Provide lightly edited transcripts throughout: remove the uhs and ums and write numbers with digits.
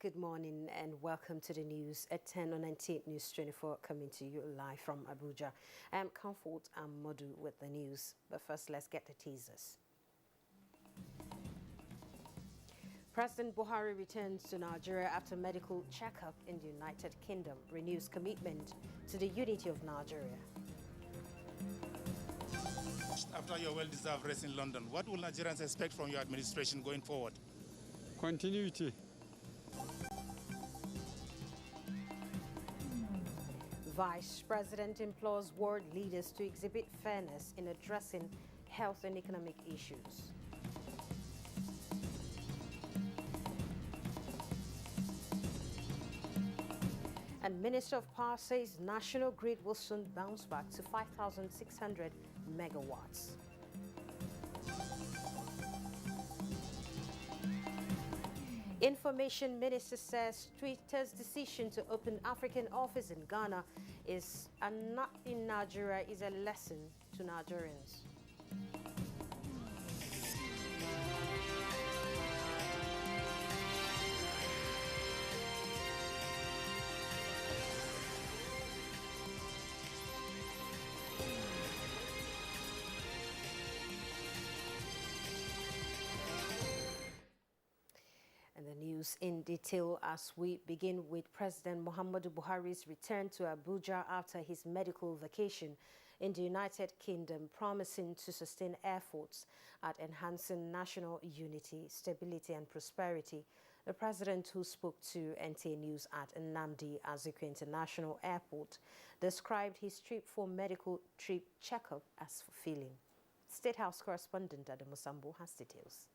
Good morning and welcome to the news at 10 on NTA News 24, coming to you live from Abuja. I'm Comfort and Modu with the news, but first let's get the teasers. President Buhari returns to Nigeria after medical checkup in the United Kingdom, renews commitment to the unity of Nigeria. After your well-deserved rest in London, what will Nigerians expect from your administration going forward? Continuity. Vice President implores world leaders to exhibit fairness in addressing health and economic issues. And Minister of Power says national grid will soon bounce back to 5,600 megawatts. Information Minister says Twitter's decision to open African office in Ghana is and not in Nigeria is a lesson to Nigerians. And the news in detail as we begin with President Muhammadu Buhari's return to Abuja after his medical vacation in the United Kingdom, promising to sustain efforts at enhancing national unity, stability and prosperity. The president, who spoke to NTA News at Nnamdi Azikiwe International Airport, described his trip for medical trip checkup as fulfilling. State House correspondent Adamu Sambo has details.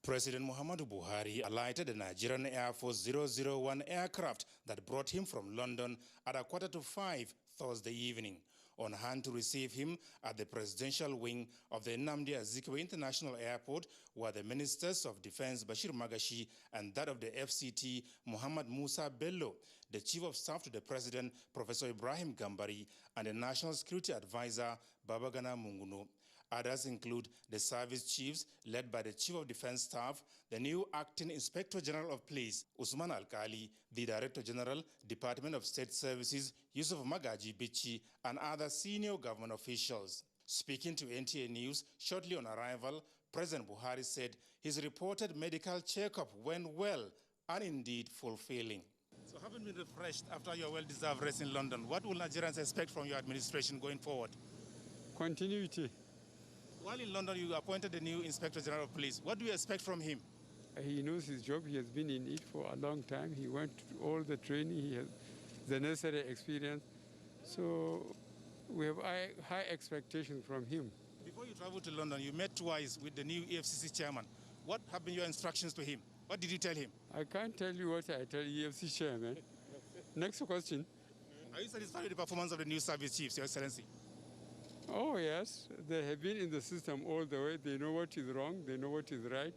President Muhammadu Buhari alighted the Nigerian Air Force 001 aircraft that brought him from London at 4:45 Thursday evening. On hand to receive him at the presidential wing of the Nnamdi Azikiwe International Airport were the Ministers of Defense Bashir Magashi and that of the FCT Muhammad Musa Bello, the Chief of Staff to the President Professor Ibrahim Gambari, and the National Security Advisor Babagana Munguno. Others include the service chiefs led by the Chief of Defense Staff, the new Acting Inspector General of Police, Usman Alkali, the Director General, Department of State Services, Yusuf Magaji Bichi, and other senior government officials. Speaking to NTA News shortly on arrival, President Buhari said his reported medical checkup went well and indeed fulfilling. So having been refreshed after your well-deserved rest in London, what will Nigerians expect from your administration going forward? Continuity. While in London, you appointed the new Inspector General of Police. What do you expect from him? He knows his job. He has been in it for a long time. He went to all the training. He has the necessary experience. So we have high expectations from him. Before you traveled to London, you met twice with the new EFCC chairman. What have been your instructions to him? What did you tell him? I can't tell you what I tell EFCC chairman. Next question. Are you satisfied with the performance of the new service chiefs, Your Excellency? Oh, yes. They have been in the system all the way. They know what is wrong. They know what is right.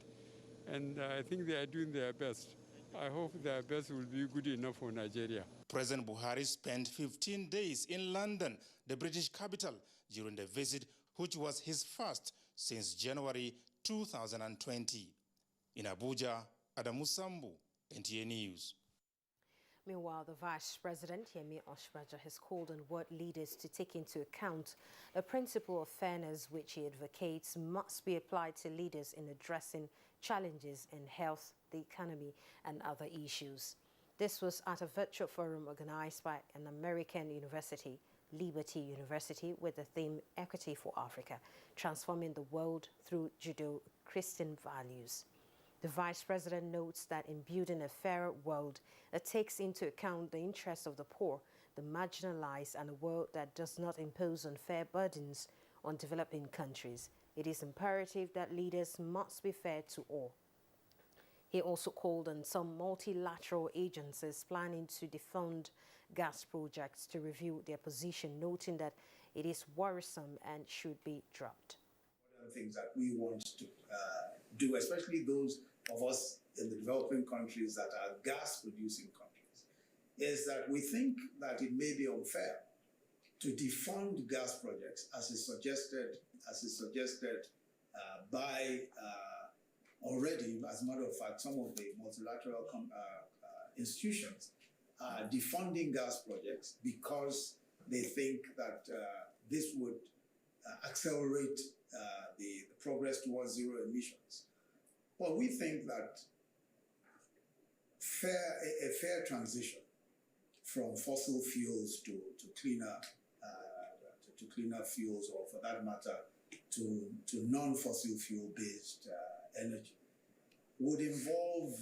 And I think they are doing their best. I hope their best will be good enough for Nigeria. President Buhari spent 15 days in London, the British capital, during the visit, which was his first since January 2020. In Abuja, Adamu Sambu, NTA News. Meanwhile, the Vice President, Yemi Osinbajo, has called on world leaders to take into account the principle of fairness which he advocates must be applied to leaders in addressing challenges in health, the economy and other issues. This was at a virtual forum organized by an American university, Liberty University, with the theme Equity for Africa, Transforming the World Through Judeo-Christian Values. The Vice President notes that in building a fairer world that takes into account the interests of the poor, the marginalized, and a world that does not impose unfair burdens on developing countries, it is imperative that leaders must be fair to all. He also called on some multilateral agencies planning to defund gas projects to review their position, noting that it is worrisome and should be dropped. One of the things that we want to do, especially those of us in the developing countries that are gas-producing countries, is that we think that it may be unfair to defund gas projects as is suggested by already, as a matter of fact, some of the multilateral institutions are defunding gas projects because they think that this would accelerate the progress towards zero emissions. Well, we think that a fair transition from fossil fuels to cleaner fuels, or for that matter, to non-fossil fuel based energy, would involve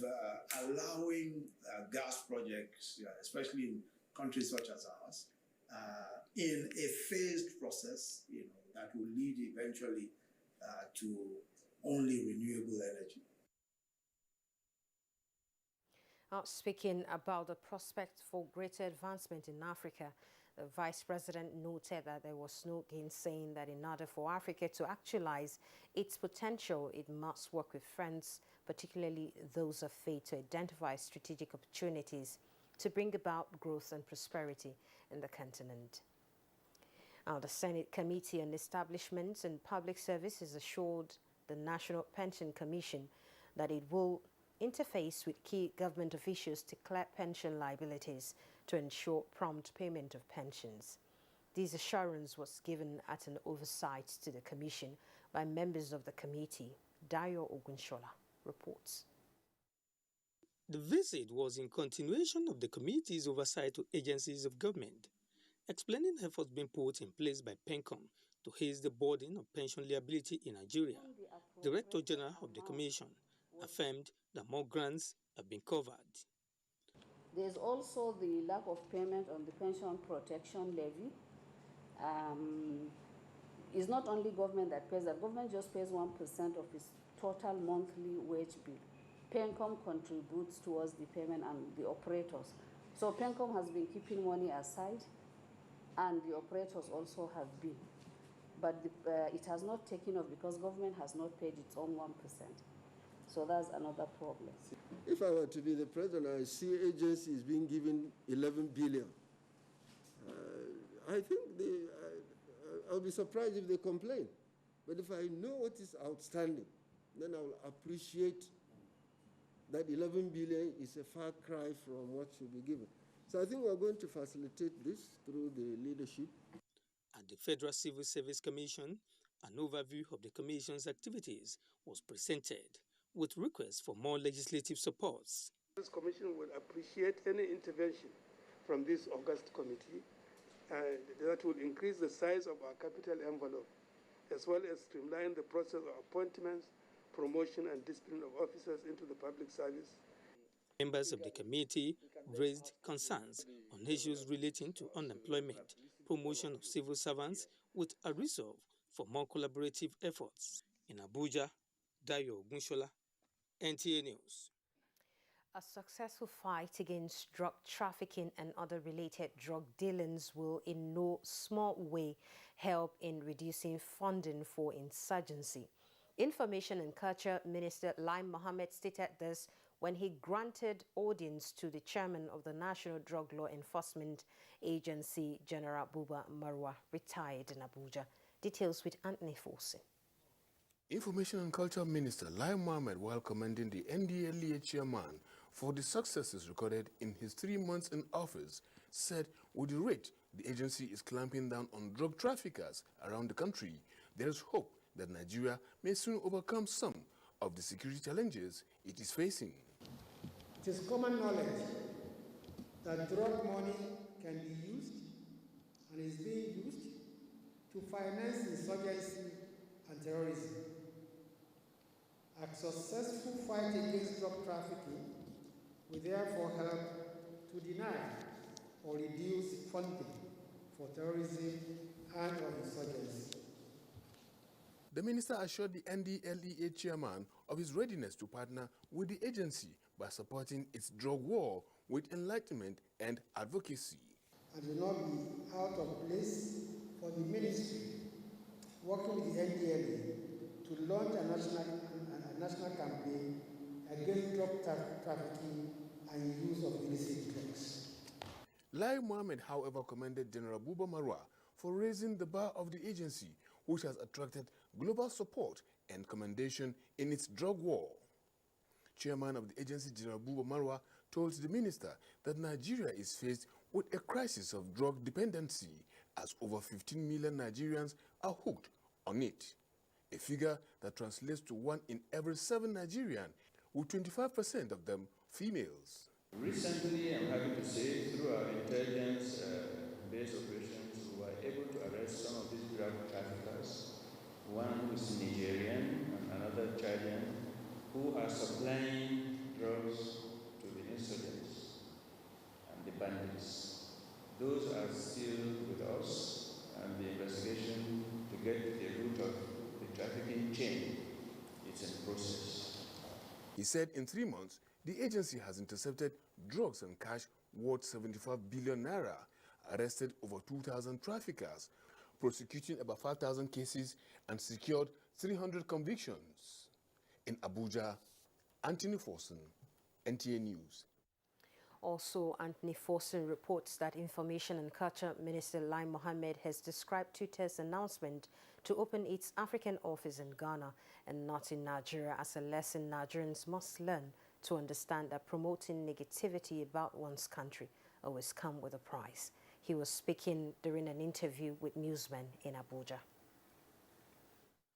allowing gas projects, especially in countries such as ours, in a phased process, that will lead eventually to only renewable energy. Speaking about the prospect for greater advancement in Africa, the Vice President noted that there was no gainsaying that in order for Africa to actualize its potential, it must work with friends, particularly those of faith, to identify strategic opportunities to bring about growth and prosperity in the continent. The Senate Committee on Establishments and Public Services assured the National Pension Commission that it will interface with key government officials to clear pension liabilities to ensure prompt payment of pensions. This assurance was given at an oversight to the Commission by members of the committee. Dayo Ogunshola reports. The visit was in continuation of the committee's oversight to agencies of government, explaining efforts being put in place by PENCOM to ease the burden of pension liability in Nigeria. Director General of the Commission affirmed that more grants have been covered. There is also the lack of payment on the pension protection levy. It's not only government that pays that. Government just pays 1% of its total monthly wage bill. PENCOM contributes towards the payment and the operators. So PENCOM has been keeping money aside, and the operators also have been. But it has not taken off because government has not paid its own 1%. So that's another problem. If I were to be the president, I see agencies being given 11 billion. I think I'll be surprised if they complain. But if I know what is outstanding, then I'll appreciate that 11 billion is a far cry from what should be given. So I think we're going to facilitate this through the leadership. At the Federal Civil Service Commission, an overview of the Commission's activities was presented, with requests for more legislative supports. This Commission will appreciate any intervention from this august committee that will increase the size of our capital envelope, as well as streamline the process of appointments, promotion, and discipline of officers into the public service. Members of the committee raised concerns on issues relating to unemployment, promotion of civil servants, with a resolve for more collaborative efforts. In Abuja, Dayo Ogunshola, NTA News. A successful fight against drug trafficking and other related drug dealings will in no small way help in reducing funding for insurgency. Information and Culture Minister Lai Mohammed stated this when he granted audience to the chairman of the National Drug Law Enforcement Agency, General Buba Marwa, retired in Abuja. Details with Anthony Forson. Information and Culture Minister Lai Mohammed, while commending the NDLEA chairman for the successes recorded in his 3 months in office, said with the rate the agency is clamping down on drug traffickers around the country, there is hope that Nigeria may soon overcome some of the security challenges it is facing. It is common knowledge that drug money can be used and is being used to finance insurgency and terrorism. A successful fight against drug trafficking will therefore help to deny or reduce funding for terrorism and or insurgency. The minister assured the NDLEA chairman of his readiness to partner with the agency by supporting its drug war with enlightenment and advocacy. It will not be out of place for the ministry working with the NDLEA to launch a national campaign against drug trafficking and use of illicit drugs. Lai Mohammed, however, commended General Buba Marwa for raising the bar of the agency, which has attracted global support and commendation in its drug war. chairman of the agency, General Buba Marwa, told the minister that Nigeria is faced with a crisis of drug dependency as over 15 million Nigerians are hooked on it, a figure that translates to 1 in every 7 Nigerian, with 25% of them females. Recently, I'm happy to say, through our intelligence-based operations, we were able to arrest some of these drug traffickers, one who is Nigerian and another Chadian, who are supplying drugs to the insurgents and the bandits. Those are still with us, and the investigation to get to the root of the trafficking chain is in process. He said in 3 months, the agency has intercepted drugs and cash worth 75 billion naira, arrested over 2,000 traffickers, prosecuting about 5,000 cases, and secured 300 convictions. In Abuja, Anthony Forson, NTA News. Also, Anthony Forson reports that Information and Culture Minister Lai Mohammed has described Twitter's announcement to open its African office in Ghana and not in Nigeria as a lesson Nigerians must learn to understand that promoting negativity about one's country always comes with a price. He was speaking during an interview with newsmen in Abuja.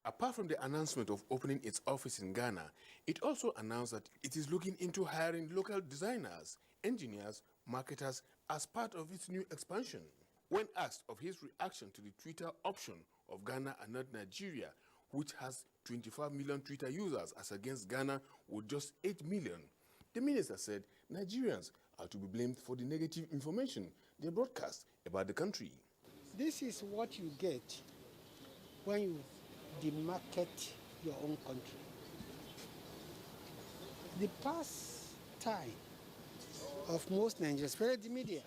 Apart from the announcement of opening its office in Ghana, it also announced that it is looking into hiring local designers, engineers, marketers as part of its new expansion. When asked of his reaction to the Twitter option of Ghana and not Nigeria, which has 25 million Twitter users as against Ghana with just 8 million, the minister said Nigerians are to be blamed for the negative information they broadcast about the country. This is what you get when you demarket your own country. The pastime of most Nigerians, especially the media,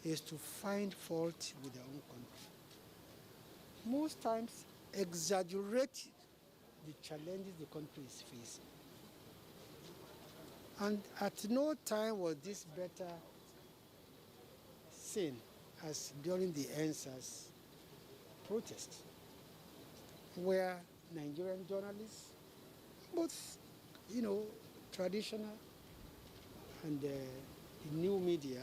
is to find fault with their own country. Most times exaggerate the challenges the country is facing. And at no time was this better seen as during the NSAS protest, where Nigerian journalists, both, traditional and the new media,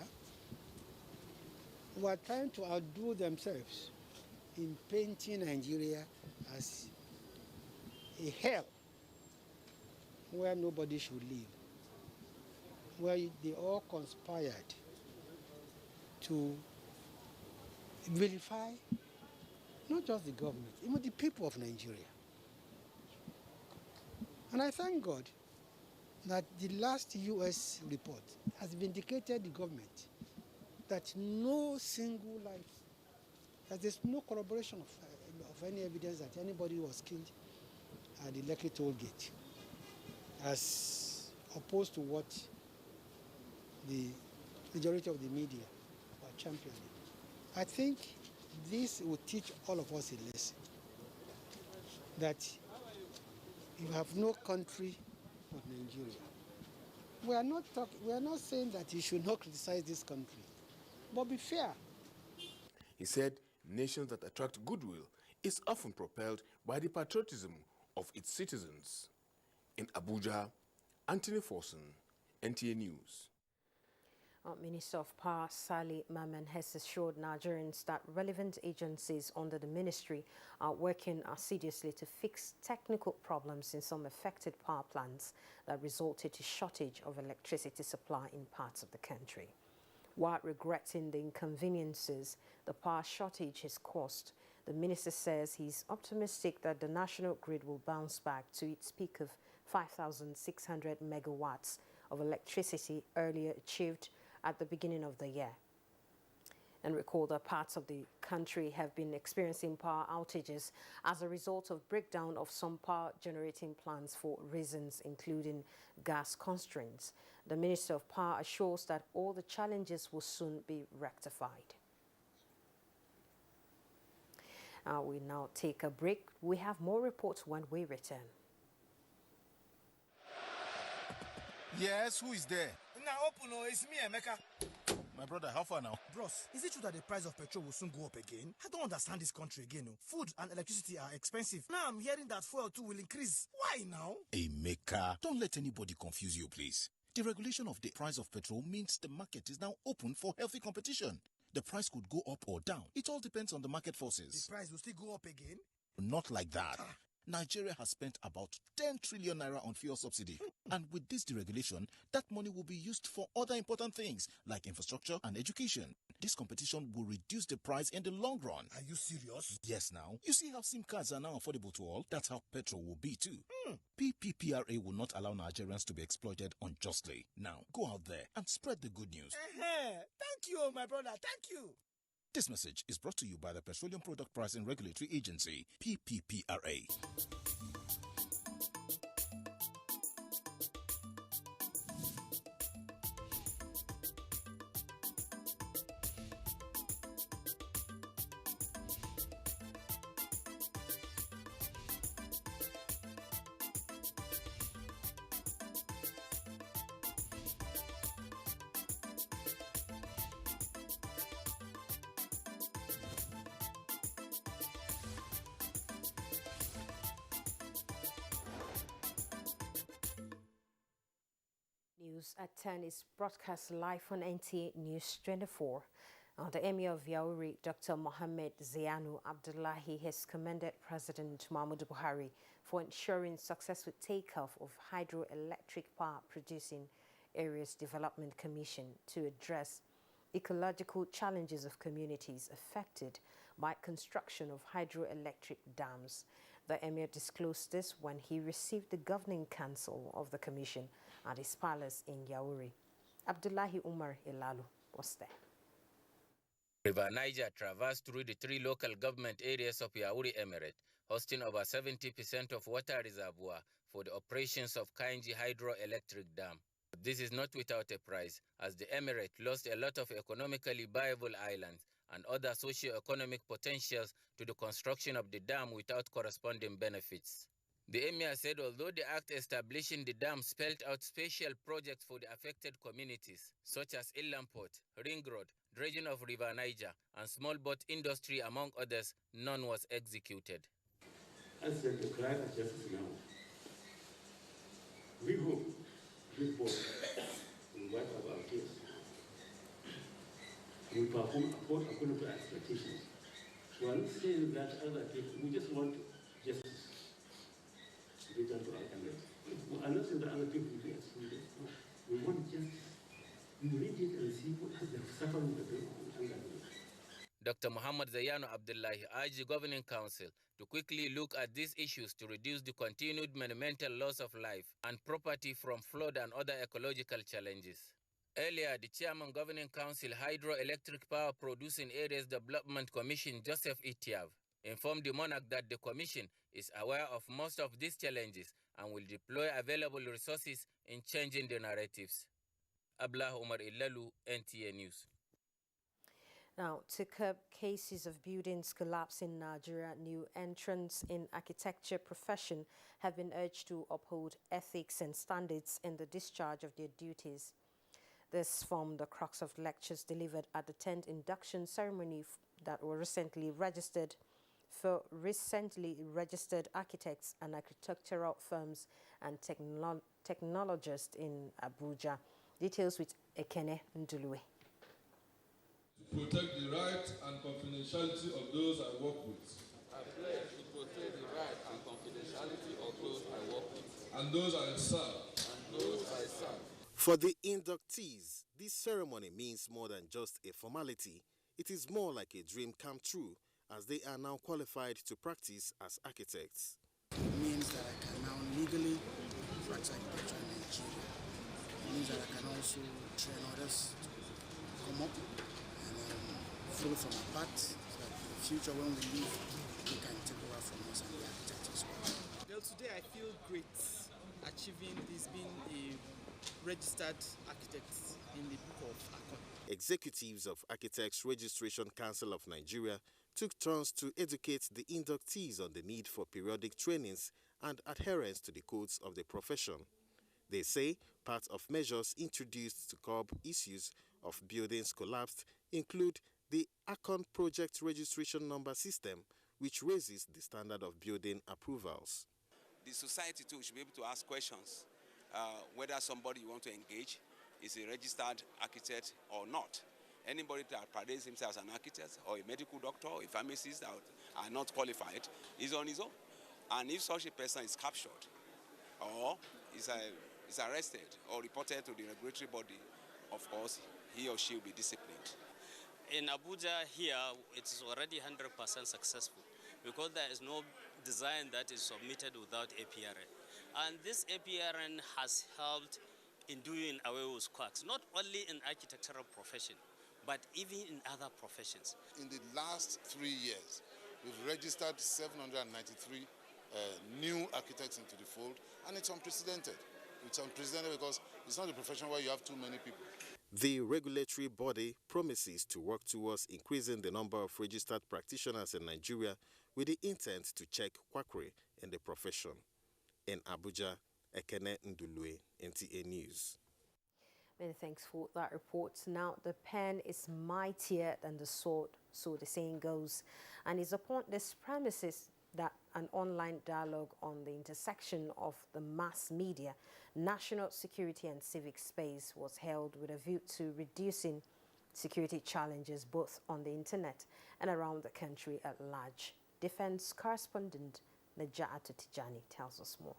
were trying to outdo themselves in painting Nigeria as a hell where nobody should live, where they all conspired to vilify not just the government, even the people of Nigeria. And I thank God that the last U.S. report has vindicated the government that no single life, that there's no corroboration of any evidence that anybody was killed at the Lekki toll gate, as opposed to what the majority of the media were championing. I think this will teach all of us a lesson, that you have no country but Nigeria. We are not saying that you should not criticize this country, but be fair. He said nations that attract goodwill is often propelled by the patriotism of its citizens. In Abuja, Anthony Forson, NTA News. Minister of Power Sali Maman has assured Nigerians that relevant agencies under the ministry are working assiduously to fix technical problems in some affected power plants that resulted in shortage of electricity supply in parts of the country. While regretting the inconveniences the power shortage has caused, the minister says he's optimistic that the national grid will bounce back to its peak of 5,600 megawatts of electricity earlier achieved at the beginning of the year. And recall that parts of the country have been experiencing power outages as a result of breakdown of some power generating plants for reasons including gas constraints. The Minister of Power assures that all the challenges will soon be rectified. We now take a break. We have more reports when we return. Yes, who is there? Now open, it's me, Emeka. My brother, how far now? Bros, is it true that the price of petrol will soon go up again? I don't understand this country again. No. Food and electricity are expensive. Now I'm hearing that fuel too will increase. Why now? Emeka, don't let anybody confuse you, please. The regulation of the price of petrol means the market is now open for healthy competition. The price could go up or down. It all depends on the market forces. The price will still go up again? Not like that. Nigeria has spent about 10 trillion naira on fuel subsidy. And with this deregulation, that money will be used for other important things like infrastructure and education. This competition will reduce the price in the long run. Are you serious? Yes, now. You see how SIM cards are now affordable to all? That's how petrol will be too. PPPRA will not allow Nigerians to be exploited unjustly. Now, go out there and spread the good news. Thank you, my brother. Thank you. This message is brought to you by the Petroleum Product Pricing Regulatory Agency, PPPRA. News at 10 is broadcast live on NTA News 24. The Emir of Yauri, Dr. Mohammed Zayanu Abdullahi, has commended President Muhammadu Buhari for ensuring successful takeoff of hydroelectric power producing areas development commission to address ecological challenges of communities affected by construction of hydroelectric dams. The Emir disclosed this when he received the governing council of the commission at his palace in Yauri. Abdullahi Umar Ilalu was there. River Niger traversed through the three local government areas of Yauri Emirate, hosting over 70% of water reservoir for the operations of Kainji Hydroelectric Dam. This is not without a price, as the Emirate lost a lot of economically viable islands and other socio-economic potentials to the construction of the dam without corresponding benefits. The Emir said although the act establishing the dam spelled out special projects for the affected communities, such as Inland Port, Ring Road, dredging of River Niger, and small boat industry, among others, none was executed. As the climate justice now, we hope this board will wipe up our case. We perform according to our expectations. So I'm not saying that other people, we just want justice to be done to our country. I'm not saying that other people will be excluded. No. We want justice. We read it and see what has the suffering that they undergo. Dr. Muhammad Zayanu Abdullahi urged the Governing Council to quickly look at these issues to reduce the continued monumental loss of life and property from flood and other ecological challenges. Earlier, the Chairman Governing Council Hydroelectric Power Producing Areas Development Commission, Joseph Itiav, informed the monarch that the commission is aware of most of these challenges and will deploy available resources in changing the narratives. Abdullah Umar Ilalu, NTA News. Now, to curb cases of buildings collapse in Nigeria, new entrants in architecture profession have been urged to uphold ethics and standards in the discharge of their duties. This formed the crux of lectures delivered at the 10th induction ceremony that were recently registered for recently registered architects and architectural firms and technologists in Abuja. Details with Ekene Ndulue. Protect the right and confidentiality of those I work with. I pledge to protect the right and confidentiality of those I work with. And those I serve. And those I serve. For the inductees, this ceremony means more than just a formality. It is more like a dream come true, as they are now qualified to practice as architects. It means that I can now legally practice architecture in Nigeria. It means that I can also train others to come up and follow from our path, so that in the future when we leave, they can take over from us and be architects as well. Well, today I feel great achieving this, being a registered architect in the book of Akon. Executives of Architects Registration Council of Nigeria took turns to educate the inductees on the need for periodic trainings and adherence to the codes of the profession. They say part of measures introduced to curb issues of buildings collapsed include the ACON project registration number system, which raises the standard of building approvals. The society too should be able to ask questions whether somebody you want to engage is a registered architect or not. Anybody that parades himself as an architect or a medical doctor or a pharmacist that are not qualified is on his own. And if such a person is captured or is arrested or reported to the regulatory body, of course, he or she will be disciplined. In Abuja here, it is already 100% successful because there is no design that is submitted without APRN. And this APRN has helped in doing away with quacks, not only in architectural profession, but even in other professions. In the last 3 years, we've registered 793 new architects into the fold, and it's unprecedented. It's unprecedented because it's not a profession where you have too many people. The regulatory body promises to work towards increasing the number of registered practitioners in Nigeria with the intent to check quackery in the profession. In Abuja, Ekene Ndulue, NTA News. Many thanks for that report. Now, the pen is mightier than the sword, so the saying goes, and it's upon this premises that an online dialogue on the intersection of the mass media, national security and civic space was held with a view to reducing security challenges both on the internet and around the country at large. Defense correspondent Naja'atu Tijani tells us more.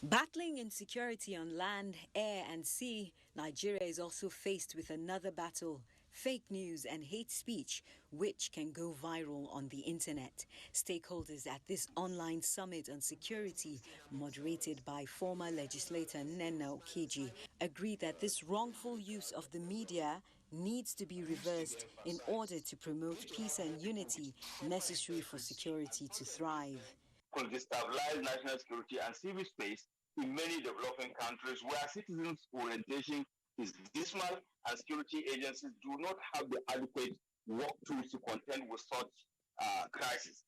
Battling insecurity on land, air and sea, Nigeria is also faced with another battle: fake news and hate speech, which can go viral on the internet. Stakeholders at this online summit on security, moderated by former legislator Nena Okiji, agreed that this wrongful use of the media needs to be reversed in order to promote peace and unity necessary for security to thrive. Could destabilize national security and civil space in many developing countries where citizens' orientation is dismal and security agencies do not have the adequate work tools to contend with such crises.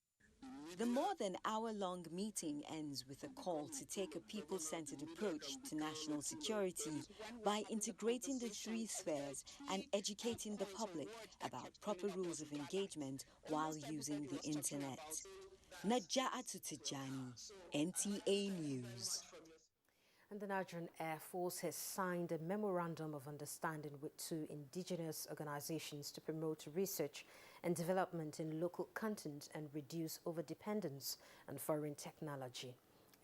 The more than hour-long meeting ends with a call to take a people-centered approach to national security by integrating the three spheres and educating the public about proper rules of engagement while using the internet. Naja'atu Tijani, NTA News. And the Nigerian Air Force has signed a memorandum of understanding with 2 indigenous organizations to promote research and development in local content and reduce overdependence on foreign technology.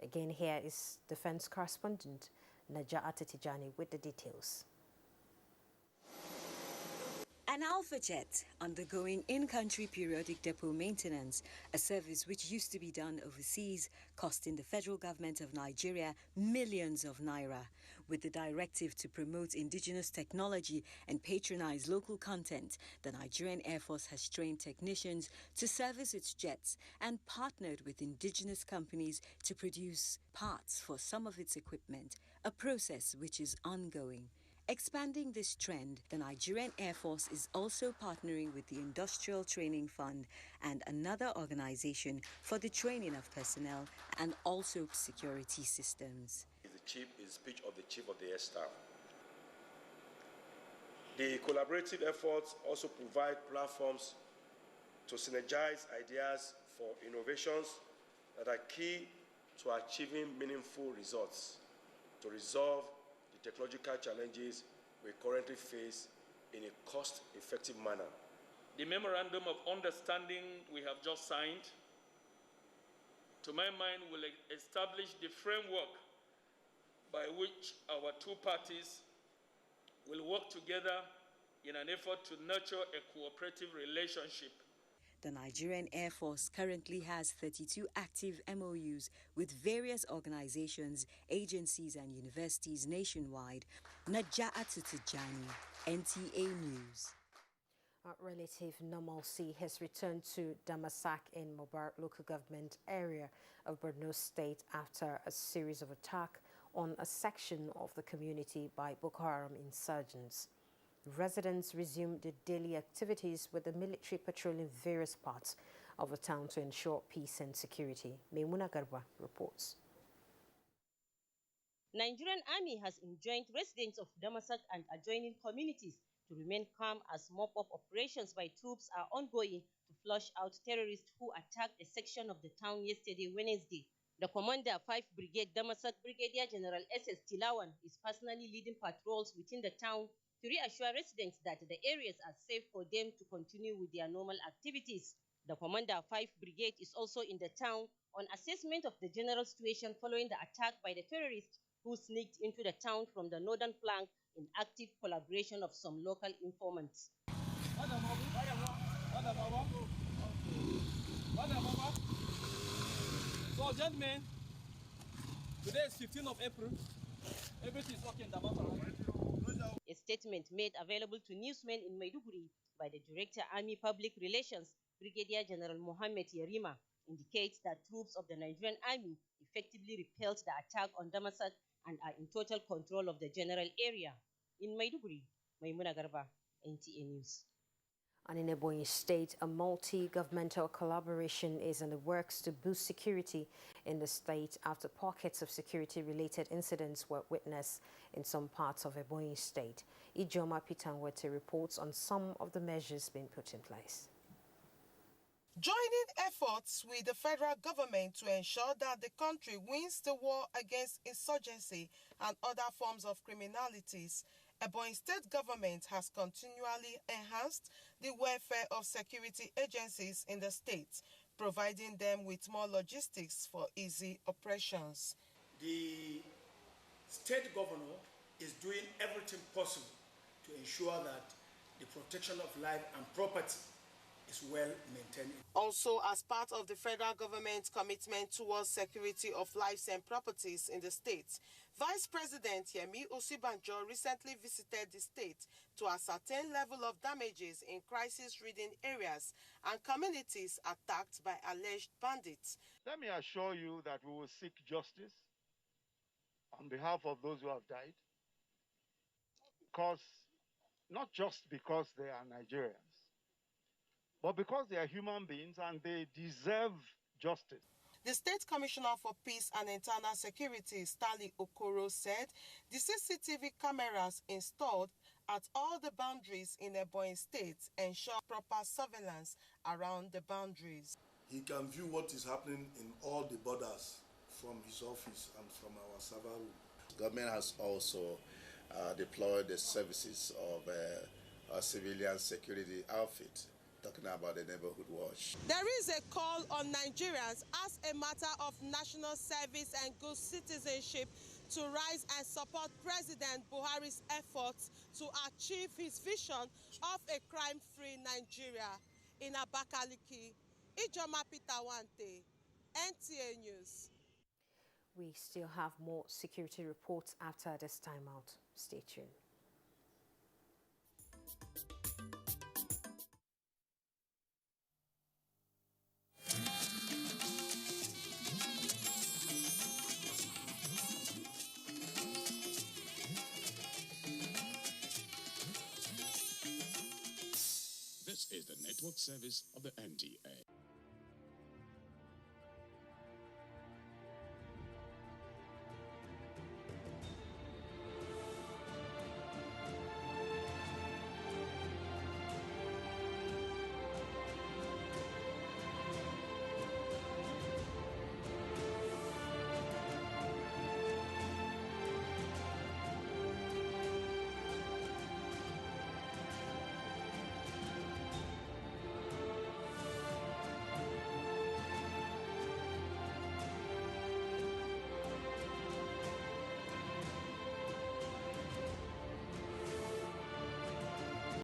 Again, here is Defense correspondent Naja'atu Tijani with the details. An Alpha Jet undergoing in-country periodic depot maintenance, a service which used to be done overseas, costing the federal government of Nigeria millions of naira. With the directive to promote indigenous technology and patronize local content, the Nigerian Air Force has trained technicians to service its jets and partnered with indigenous companies to produce parts for some of its equipment, a process which is ongoing. Expanding this trend, the Nigerian Air Force is also partnering with the Industrial Training Fund and another organization for the training of personnel and also security systems. The chief is speech of the Chief of the Air Staff. The collaborative efforts also provide platforms to synergize ideas for innovations that are key to achieving meaningful results, to resolve the technological challenges we currently face in a cost-effective manner. The memorandum of understanding we have just signed, to my mind, will establish the framework by which our 2 parties will work together in an effort to nurture a cooperative relationship. The Nigerian Air Force currently has 32 active MOUs with various organizations, agencies and universities nationwide. Naja'atu Tijani, NTA News. Relative normalcy has returned to Damasak in Mubarak local government area of Borno State after a series of attacks on a section of the community by Boko Haram insurgents. Residents resumed their daily activities with the military patrolling various parts of the town to ensure peace and security. Maimuna Garba reports. Nigerian Army has enjoined residents of Damasak and adjoining communities to remain calm as mop-up operations by troops are ongoing to flush out terrorists who attacked a section of the town yesterday, Wednesday. The commander, 5 Brigade Damasak Brigadier General S.S. Tilawan, is personally leading patrols within the town to reassure residents that the areas are safe for them to continue with their normal activities. The commander, 5 Brigade, is also in the town on assessment of the general situation following the attack by the terrorists who sneaked into the town from the northern flank in active collaboration of some local informants. So, gentlemen, today is 15th of April. Everything is okay in Damasak. A statement made available to newsmen in Maiduguri by the Director Army Public Relations, Brigadier General Mohammed Yerima, indicates that troops of the Nigerian Army effectively repelled the attack on Damasak and are in total control of the general area. In Maiduguri, Maimuna Garba, NTA News. And in Ebonyi State, a multi-governmental collaboration is in the works to boost security in the state after pockets of security-related incidents were witnessed in some parts of Ebonyi State. Ijoma Pitangwete reports on some of the measures being put in place. Joining efforts with the federal government to ensure that the country wins the war against insurgency and other forms of criminalities, Ebonyi State government has continually enhanced the welfare of security agencies in the state, providing them with more logistics for easy operations. The state governor is doing everything possible to ensure that the protection of life and property is well maintained. Also, as part of the federal government's commitment towards security of lives and properties in the state, Vice President Yemi Osibanjo recently visited the state to ascertain level of damages in crisis-ridden areas and communities attacked by alleged bandits. Let me assure you that we will seek justice on behalf of those who have died, not just because they are Nigerians, but because they are human beings and they deserve justice. The State Commissioner for Peace and Internal Security, Stanley Okoro, said the CCTV cameras installed at all the boundaries in Ebonyi State ensure proper surveillance around the boundaries. He can view what is happening in all the borders from his office and from our server room. Government has also deployed the services of a civilian security outfit, talking about the neighborhood watch. There is a call on Nigerians as a matter of national service and good citizenship to rise and support President Buhari's efforts to achieve his vision of a crime-free Nigeria. In Abakaliki, Ijoma Pitawante, NTA News. We still have more security reports after this time out. Stay tuned. This is the network service of the NTA.